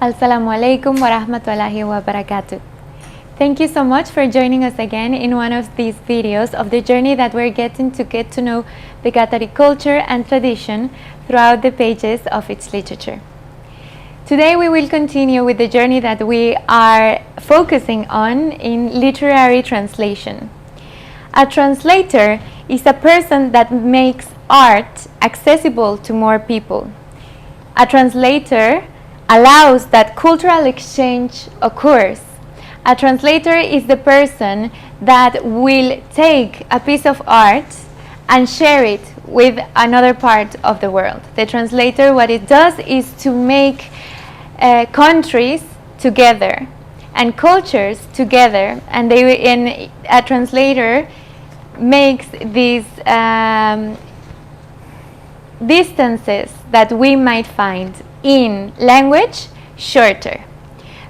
Assalamu alaikum wa rahmatullahi wa barakatuh. Thank you so much for joining us again in one of these videos of the journey that we're getting to get to know the Qatari culture and tradition throughout the pages of its literature. Today we will continue with the journey that we are focusing on in literary translation. A translator is a person that makes art accessible to more people. A translator allows that cultural exchange occurs. A translator is the person that will take a piece of art and share it with another part of the world. The translator, what it does is to make countries together and cultures together, and a translator makes these distances that we might find in language shorter.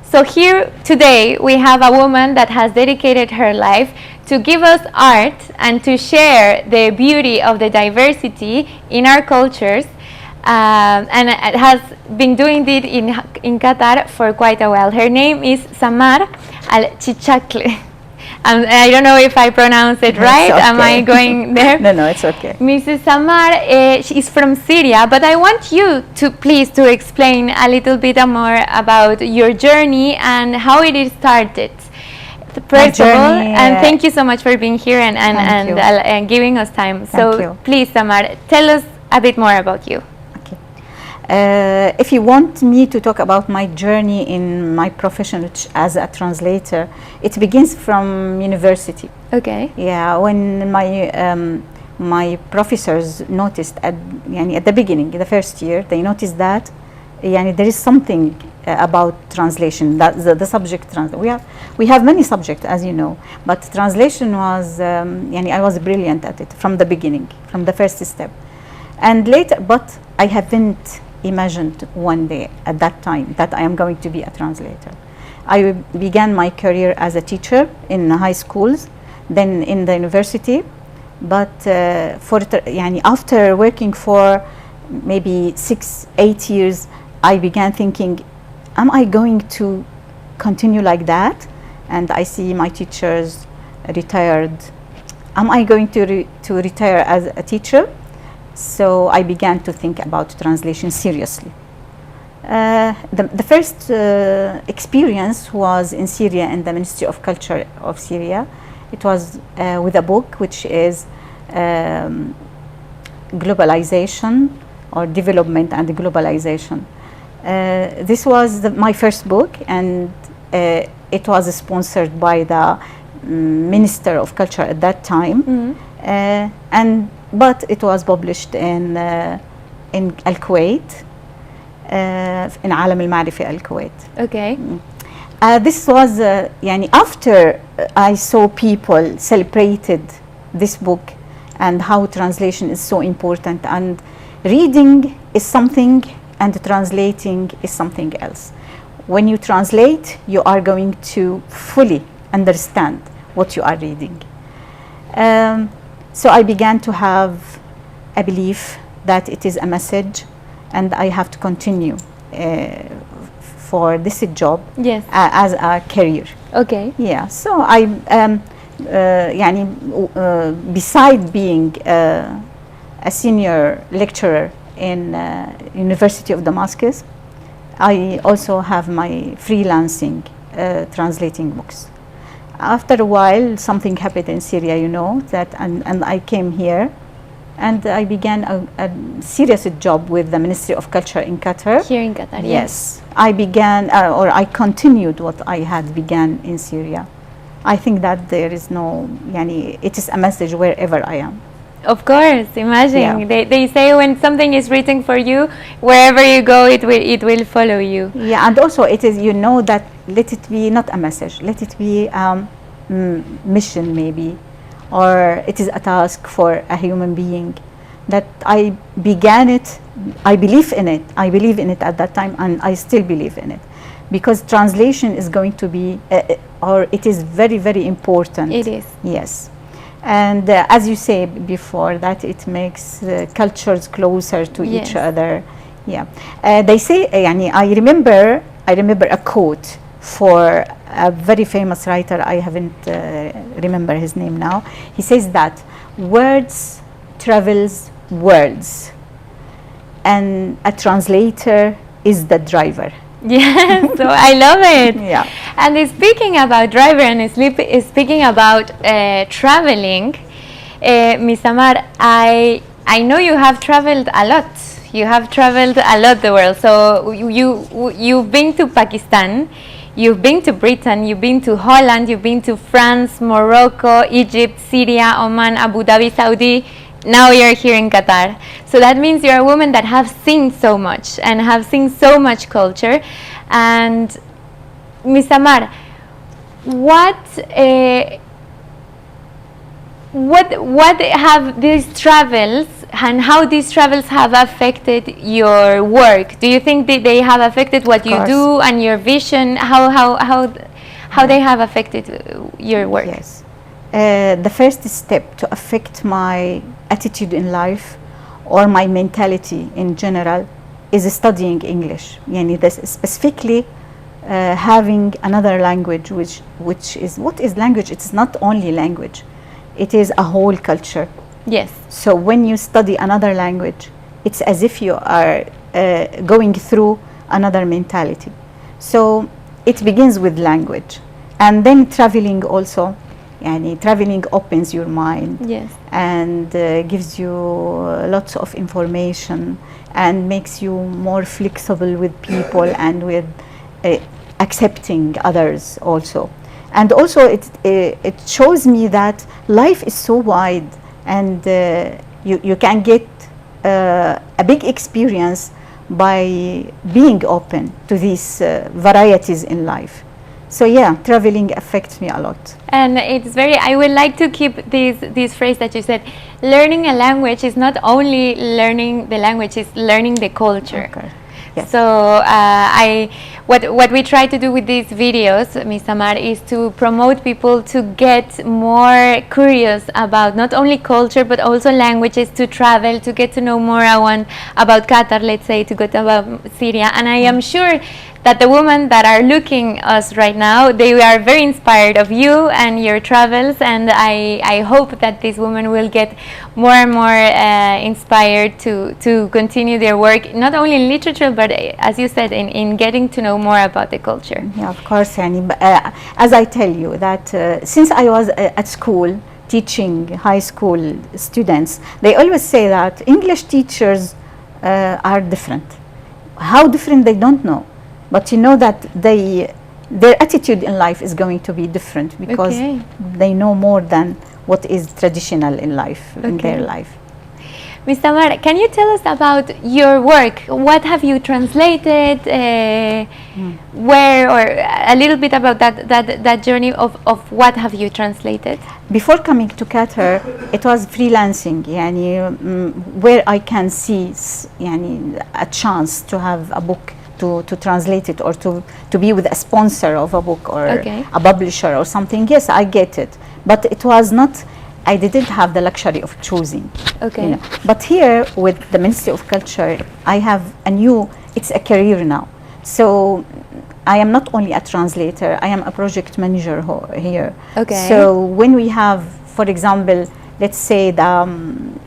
So here today we have a woman that has dedicated her life to give us art and to share the beauty of the diversity in our cultures, and it has been doing it in Qatar for quite a while. Her name is Samar al-Sheichkli. I don't know if I pronounce it right. Okay. Am I going there? No, it's okay. Mrs. Samar, she is from Syria, but I want you to please to explain a little bit more about your journey and how it started. First of all, and thank you so much for being here and giving us time. So please, Samar, tell us a bit more about you. If you want me to talk about my journey in my profession as a translator, it begins from university. Okay. Yeah, when my professors noticed at the beginning, the first year, they noticed that there is something about translation. That the subject we have many subjects, as you know, but translation was I was brilliant at it from the beginning, from the first step, and later. But I haven't imagined one day at that time that I am going to be a translator. I began my career as a teacher in high schools, then in the university, but after working for maybe 6-8 years, I began thinking, am I going to continue like that? And I see my teachers retired. Am I going to retire as a teacher? So I began to think about translation seriously. The first experience was in Syria, in the Ministry of Culture of Syria. It was with a book which is Globalization or Development and Globalization. This was my first book, and it was sponsored by the Minister of Culture at that time. But it was published in Al-Kuwait, in عالم المعرفة Al-Kuwait. Okay. This was after I saw people celebrated this book and how translation is so important, and reading is something and translating is something else. When you translate, you are going to fully understand what you are reading. So I began to have a belief that it is a message and I have to continue for this job as a career. Okay. Yeah, so I, beside being a senior lecturer in University of Damascus, I also have my freelancing translating books. After a while, something happened in Syria, and I came here, and I began a serious job with the Ministry of Culture in Qatar. Here in Qatar, yes. I began, or I continued what I had began in Syria. I think that there is no, it is a message wherever I am. Of course, imagine. Yeah. They say when something is written for you, wherever you go, it will follow you. Yeah, and also it is, that let it be not a message, let it be mission maybe, or it is a task for a human being that I began it. I believe in it at that time, and I still believe in it, because translation is going to be, or it is very, very important. It is. Yes. And as you say before, that it makes cultures closer to each other. Yeah. They say, I I remember a quote for a very famous writer. I haven't remember his name now. He says that words travels worlds, and a translator is the driver. Yes, so I love it. Yeah. And speaking about driver and speaking about traveling, Miss Amar, I know you have traveled a lot. You have traveled a lot the world. So you've been to Pakistan, you've been to Britain, you've been to Holland, you've been to France, Morocco, Egypt, Syria, Oman, Abu Dhabi, Saudi. Now you're here in Qatar. So that means you're a woman that have seen so much and have seen so much culture. And Miss Amar, what have these travels and how these travels have affected your work? Do you think that they have affected what you do and your vision? How they have affected your work? Yes. The first step to affect my attitude in life or my mentality in general is studying English. Specifically having another language, which is, what is language? It's not only language, it is a whole culture. Yes. So when you study another language, it's as if you are going through another mentality. So it begins with language, and then traveling also. Traveling opens your mind. Yes. And gives you lots of information and makes you more flexible with people and with accepting others also. And also it shows me that life is so wide, and you can get a big experience by being open to these varieties in life. So yeah, traveling affects me a lot. And it's very, I would like to keep this phrase that you said, learning a language is not only learning the language, it's learning the culture. Okay. Yes. So what we try to do with these videos, Ms. Amar, is to promote people to get more curious about not only culture but also languages, to travel, to get to know more about Qatar, let's say, to go to about Syria. And I am sure that the women that are looking us right now, they are very inspired of you and your travels, and I hope that these women will get more and more inspired to continue their work, not only in literature, but as you said, in getting to know more about the culture. Yeah, of course, as I tell you that since I was at school teaching high school students, they always say that English teachers are different. How different, they don't know. But you know that their attitude in life is going to be different, because they know more than what is traditional in life, in their life. Ms. Amar, can you tell us about your work? What have you translated? Where, or a little bit about that journey of what have you translated? Before coming to Qatar, it was freelancing, where I can see a chance to have a book, to translate it, or to be with a sponsor of a book, or a publisher or something. Yes, I get it, but it was not, I didn't have the luxury of choosing. But here with the Ministry of Culture, I have it's a career now. So I am not only a translator, I am a project manager here. So when we have, for example, let's say the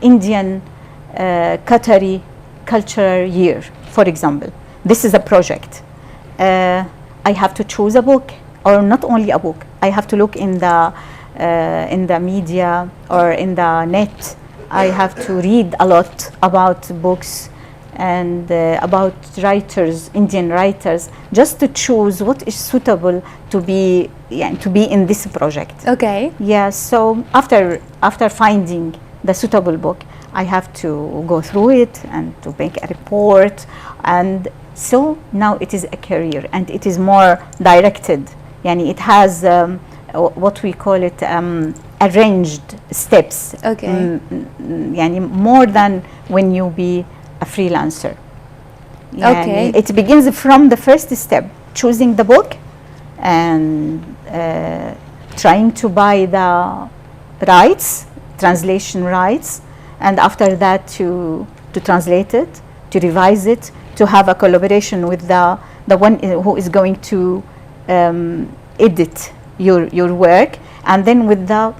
Indian Qatari Cultural Year, for example, this is a project. I have to choose a book, or not only a book. I have to look in the media or in the net. I have to read a lot about books and about writers, Indian writers, just to choose what is suitable to be in this project. Yeah. So after finding the suitable book, I have to go through it and to make a report, and so now it is a career, and it is more directed. It has what we call it arranged steps. More than when you be a freelancer. It begins from the first step, choosing the book and trying to buy the rights, translation rights, and after that to translate it, to revise it, to have a collaboration with the the one who is going to edit your work, and then with the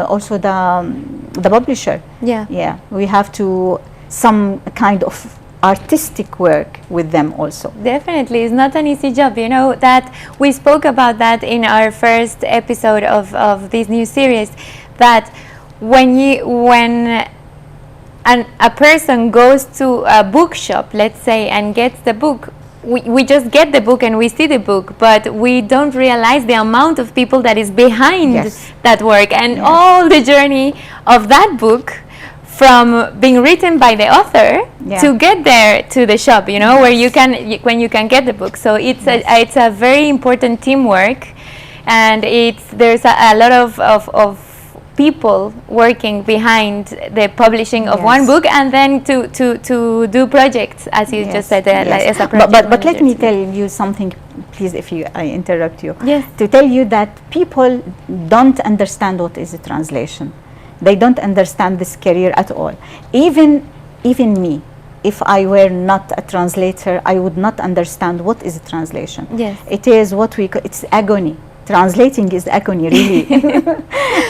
also the publisher. Yeah. We have to some kind of artistic work with them also. Definitely, it's not an easy job. You know that we spoke about that in our first episode of this new series, that when a person goes to a bookshop, let's say, and gets the book, we just get the book and we see the book, but we don't realize the amount of people that is behind that work, and all the journey of that book, from being written by the author to get there to the shop, you know, where you can get the book. So it's a very important teamwork, and there's a lot of people working behind the publishing of one book, and then to do projects, as you just said, as a project but let me tell you something, please, if I interrupt you. Yes. To tell you that people don't understand what is a translation. They don't understand this career at all. Even me, if I were not a translator, I would not understand what is a translation. Yes. It is what we call, it's agony. Translating is agony, really.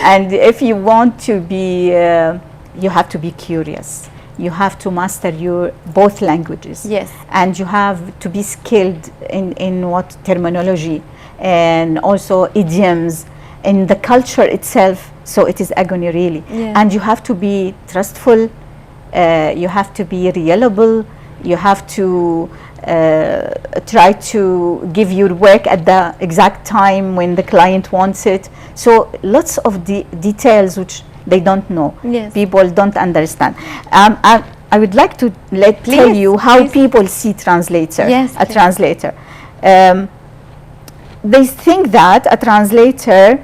And if you want to be, you have to be curious. You have to master your both languages. Yes. And you have to be skilled in what terminology, and also idioms, in the culture itself. So it is agony, really. And you have to be trustful, you have to be reliable, you have to try to give your work at the exact time when the client wants it. So lots of details which they don't know. People don't understand. I would like to tell you how people see translator. A translator. They think that a translator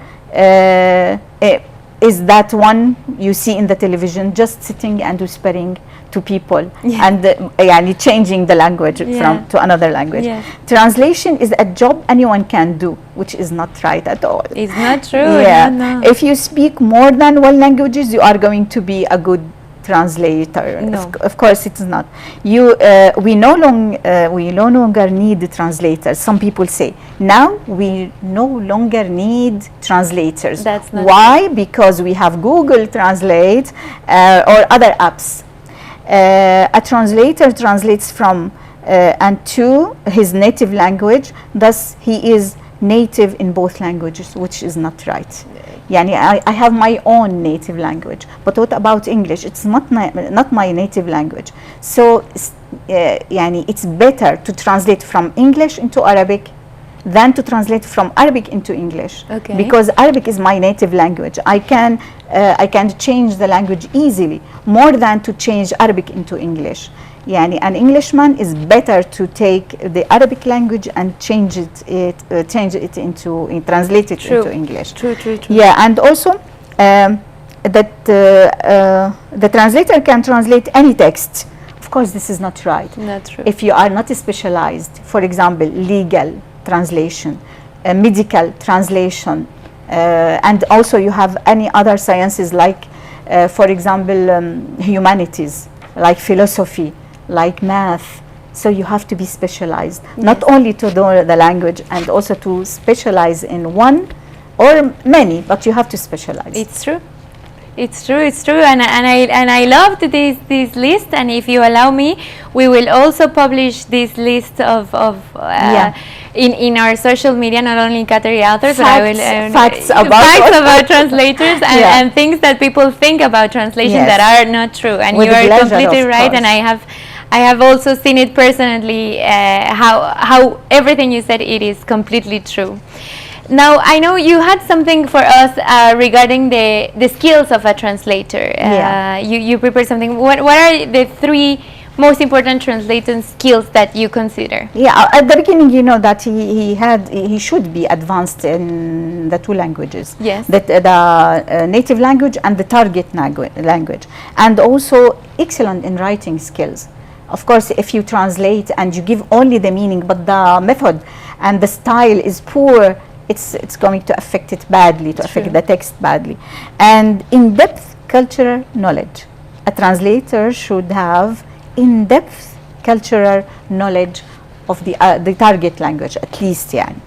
is that one you see in the television, just sitting and whispering to people and changing the language from to another language. Translation is a job anyone can do, which is not right at all. It's not true. No. If you speak more than one languages, you are going to be a good translator. No. Of course it's not. We no longer need translators. Some people say now we no longer need translators. That's not why? true. Because we have Google Translate or other apps. A translator translates from and to his native language, thus he is native in both languages, which is not right. I have my own native language, but what about English? It's not my native language. So it's better to translate from English into Arabic than to translate from Arabic into English. Because Arabic is my native language. I can change the language easily, more than to change Arabic into English. An Englishman is better to take the Arabic language and translate it into English. True. Yeah, and also that the translator can translate any text. Of course, this is not right. Not true. If you are not specialized, for example, legal translation, medical translation, and also you have any other sciences like, for example, humanities, like philosophy, like math. So you have to be specialized, not only to know the language, and also to specialize in one or many, but you have to specialize. It's true. It's true, and I loved this list. And if you allow me, we will also publish this list of in our social media, not only in Qatari authors, but I will facts about translators and things that people think about translation that are not true. And you are completely right. And I have also seen it personally, how everything you said, it is completely true. Now, I know you had something for us regarding the skills of a translator. You prepared something. What are the 3 most important translating skills that you consider? At the beginning, you know that he should be advanced in the 2 languages. Yes. The native language and the target language, and also excellent in writing skills. Of course, if you translate and you give only the meaning, but the method and the style is poor, it's going to affect it badly, affect the text badly. And in-depth cultural knowledge. A translator should have in-depth cultural knowledge of the target language at least يعني.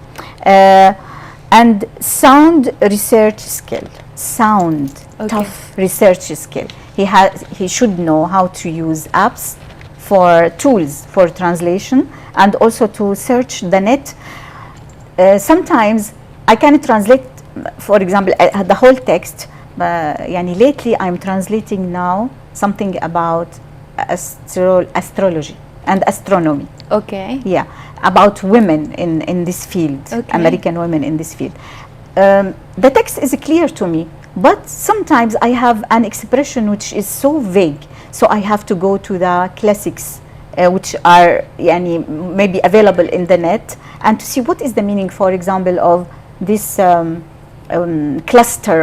And sound research skill, sound tough research skill. He should know how to use apps for tools for translation and also to search the net. Sometimes I can translate, for example, the whole text. يعني lately I'm translating now something about astrology and astronomy. Okay. Yeah, about women in this field, American women in this field. The text is clear to me, but sometimes I have an expression which is so vague, so I have to go to the classics, which are يعني, maybe available in the net, and to see what is the meaning, for example, of this cluster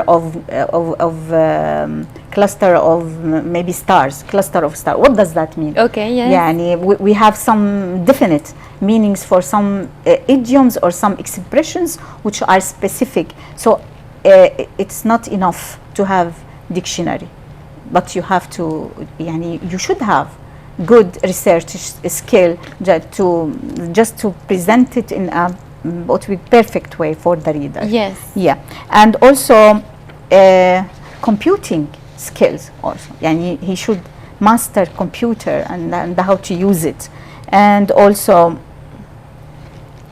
of maybe stars, cluster of stars. What does that mean? Okay, yes. يعني we have some definite meanings for some idioms or some expressions which are specific. So it's not enough to have dictionary, but you have to يعني you should have good research skill just to present it in a what we perfect way for the reader. Yes. Yeah, and also computing skills also. Yani he should master computer and how to use it. And also,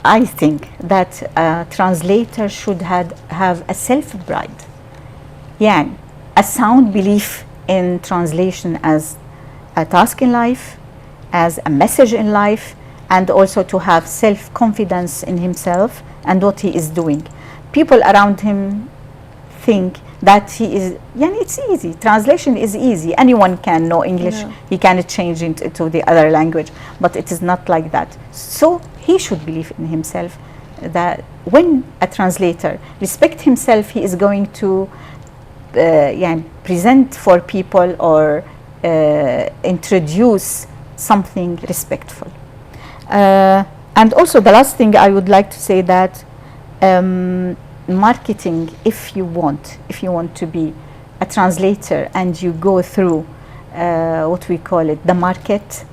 I think that a translator should have a self-pride. Yani a sound belief in translation as a task in life, as a message in life, and also to have self-confidence in himself and what he is doing. People around him think that he is, yani it's easy. Translation is easy. Anyone can know English. No. He can change it to the other language, but it is not like that. So he should believe in himself that when a translator respect himself, he is going to present for people or introduce something respectful. And also the last thing I would like to say that marketing, if you want to be a translator and you go through what we call it the market,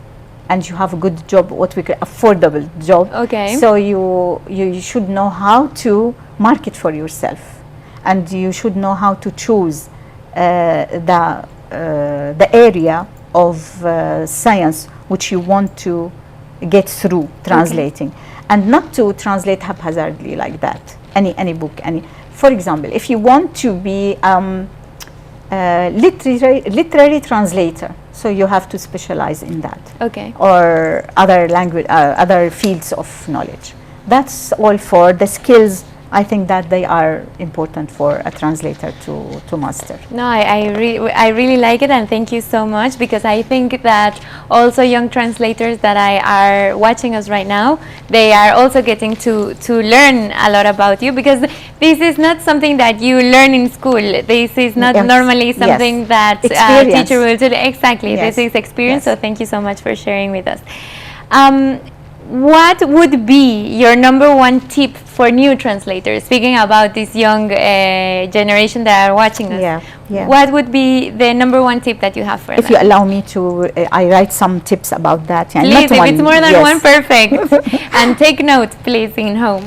and you have a good job, what we call affordable job. Okay. So you should know how to market for yourself, and you should know how to choose the area of science which you want to get through translating, and not to translate haphazardly like that. Any book, for example, if you want to be literary translator, so you have to specialize in that. Okay. Or other language, other fields of knowledge. That's all for the skills. I think that they are important for a translator to master. No, I really like it, and thank you so much, because I think that also young translators that are watching us right now, they are also getting to learn a lot about you, because this is not something that you learn in school. This is not normally something that a teacher will do. Exactly, this is experience. So thank you so much for sharing with us. What would be your number one tip for new translators, speaking about this young generation that are watching us? What would be the number one tip that you have for them? If you allow me to, I write some tips about that. Please, if it's more than one, perfect. And take notes, please, in home.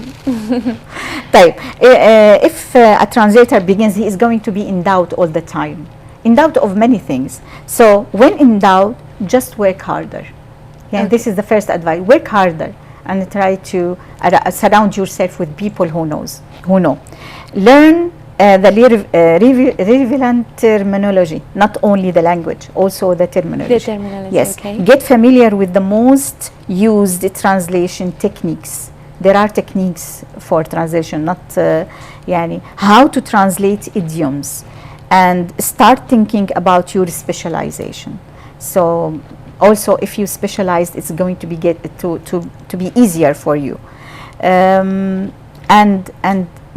If a translator begins, he is going to be in doubt all the time, in doubt of many things. So when in doubt, just work harder. This is the first advice. Work harder and try to surround yourself with people who know. Learn the relevant terminology, not only the language, also the terminology. The terminology, yes. Okay. Get familiar with the most used translation techniques. There are techniques for translation, not how to translate idioms, and start thinking about your specialization. So also, if you specialize, it's going to be to be easier for you, and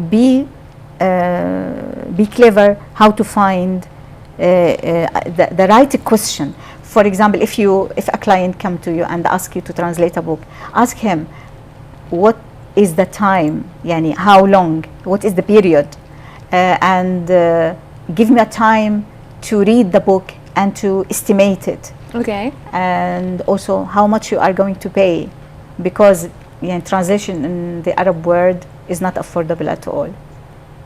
be clever how to find the right question. For example, if a client come to you and ask you to translate a book, ask him what is the time, how long, what is the period, and give me a time to read the book and to estimate it. Okay. And also how much you are going to pay because translation in the Arab world is not affordable at all.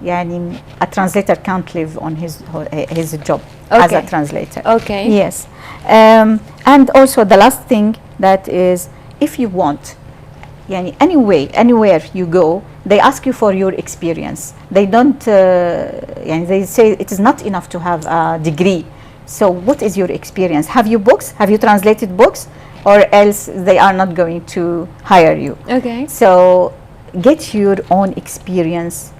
A translator can't live on his job as a translator. Okay. Yes. And also the last thing that is, if you want, anywhere you go, they ask you for your experience. They don't, they say it is not enough to have a degree. So what is your experience? Have you books? Have you translated books? Or else they are not going to hire you. Okay. So get your own experience,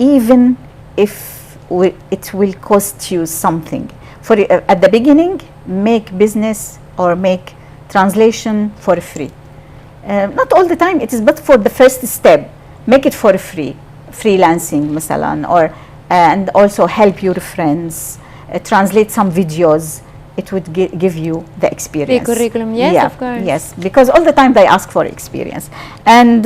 even if it will cost you something. At the beginning, make business or make translation for free. Not all the time it is, but for the first step, make it for free. Freelancing, مثلا, and also help your friends, translate some videos. It would give you the experience. The curriculum, yes, of course. Yes, because all the time they ask for experience. And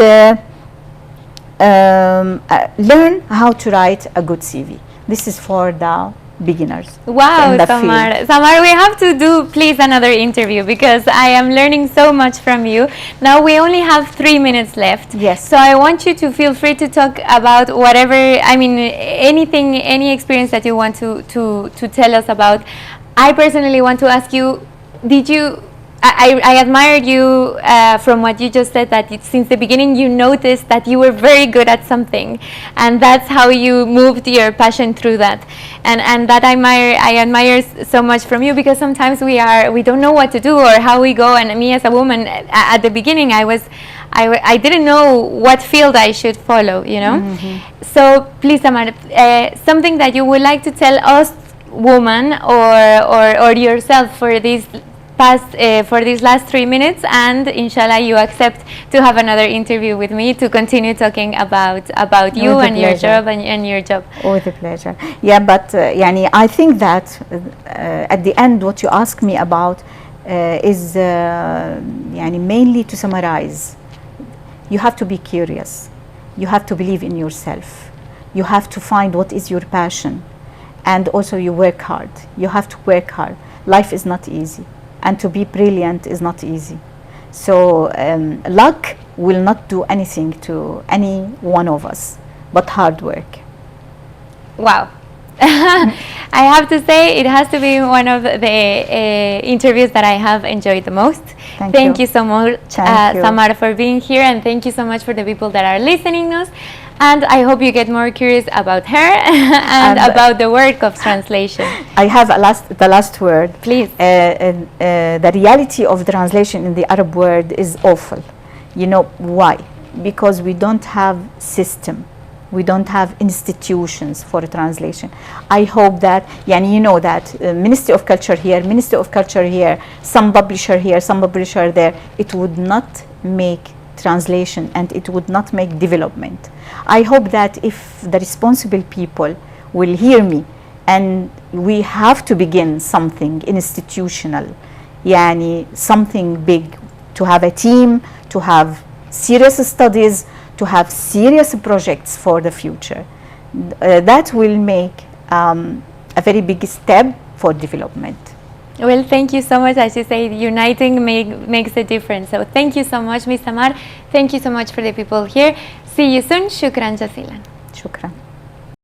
learn how to write a good CV. This is for the beginners. Wow, Samar. Samar, we have to do, please, another interview because I am learning so much from you. Now we only have 3 minutes left. Yes. So I want you to feel free to talk about whatever, anything, any experience that you want to tell us about. I personally want to ask you, I admired you from what you just said, that since the beginning you noticed that you were very good at something, and that's how you moved your passion through that, and that I admire so much from you, because sometimes we don't know what to do or how we go, and me as a woman at the beginning I didn't know what field I should follow, So please, Samar, something that you would like to tell us woman or yourself for these last 3 minutes, and inshallah you accept to have another interview with me to continue talking about you and your job and your job. With a pleasure. Yeah, but I think that at the end what you ask me about is mainly to summarize. You have to be curious. You have to believe in yourself. You have to find what is your passion. And also you work hard. You have to work hard. Life is not easy. And to be brilliant is not easy. So luck will not do anything to any one of us, but hard work. Wow. I have to say it has to be one of the interviews that I have enjoyed the most. Thank you so much, Samar, for being here, and thank you so much for the people that are listening to us. And I hope you get more curious about her and about the work of translation. I have the last word. Please. The reality of translation in the Arab world is awful. You know why? Because we don't have system. We don't have institutions for translation. I hope that, that Ministry of Culture here, Ministry of Culture here, some publisher here, some publisher there, it would not make translation and it would not make development. I hope that if the responsible people will hear me, and we have to begin something institutional, something big, to have a team, to have serious studies, to have serious projects for the future. That will make a very big step for development. Well, thank you so much. As you say, uniting makes a difference. So thank you so much, Ms. Samar. Thank you so much for the people here. See you soon. Shukran jazilan. Shukran.